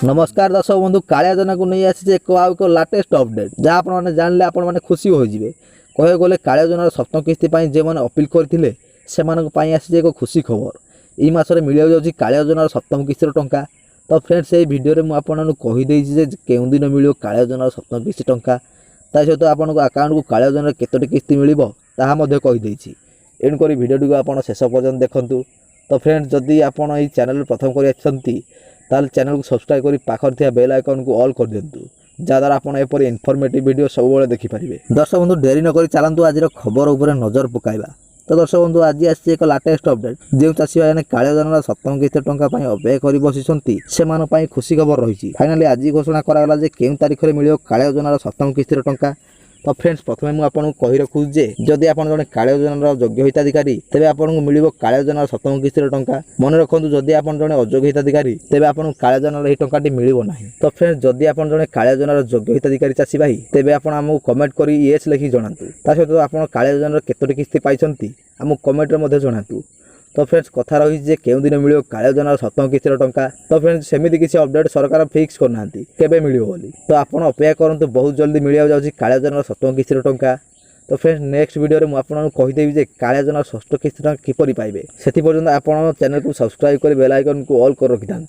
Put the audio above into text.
नमस्कार दर्शक बंधु कालिया योजना को नहीं आसी एक लाटेस्ट अपडेट जहाँ आपने जानले आपने खुशी हो कह गले कालिया योजनार सप्तम किस्ती जो मैंने अपील करते से आसी एक खुशी खबर यही मसरे मिल जाऊँगी कालिया योजनार सप्तम किस्तिर टंका। तो फ्रेंड्स ये भिडियो में आपको कहीदे केउं दिन मिल कालिया योजनार सप्तम किस्ती टंका ता सहित आपको आकाउंट को कालिया योजनार केतोटी किस्ती मिल ताहा कहीदे एणुक भिडियो को आप शेष पर्यंत देखूँ। तो फ्रेंड्स जदि आपड़ ये चैनल प्रथम कर चैनल को सब्सक्राइब कर पाखर बेल आइकन को ऑल कर दिंतु जहाँद्वारा आपड़ एपरी इनफॉर्मेटिव वीडियो सब देखिपारे। दर्शक बंधु डेरी नक चलतु आज खबर उपर नजर पकाइबा। तो दर्शक बंधु आज आसी एक लाटेस्ट अपडेट जो चाषी भाई कालिया योजनार सप्तम किस्ती टंका अपेक्षा कर बसी से खुशी खबर रही। फाइनाली आज घोषणा कराला जे केउं तारिख में मिल कालिया योजनार सप्तम किस्तिर टंका। तो फ्रेंड्स प्रथम मुझे आपको कही रखुँ जे जदि आप जड़े कालिया योजनार योग्य हिताधिकारी तेज आपको मिल कालिया योजनार सप्तम किस्तिर टंका। मन रखु जदि आप जड़े अयोग्य हिताधिकारी तेज आपको कालिया योजनार यह टंका मिल ना। तो फ्रेंड्स जदि आप जड़े कालिया योजनार योग्य हिताधिकारी चाषी भाई तेज आप आमको कमेंट कर येस लिखि जनातु सहित आप कालिया योजनार केतोटी किस्ती पाई आमको कमेंट में जनातु। तो फ्रेंड्स कथा रही है केउं दिन मिल कालिया योजनार सप्तम किस्तिर टंका। तो फ्रेंड्स सेमती किसी अपडेट सरकार फिक्स करना केबे मिलियो बोली। तो आप अपेक्षा करूँ बहुत जल्दी मिल जाऊँगी कालिया योजनार सप्तम किस्तिर टंका। तो फ्रेंड्स नेक्स्ट वीडियो में आपको कहीदेवी जे कालिया योजनार षष्ठ किस्ती टंका किपरि पाइबे से पर्यंत आप चैनल को सब्सक्राइब कर बेल आइकन को ऑल कर रखि था।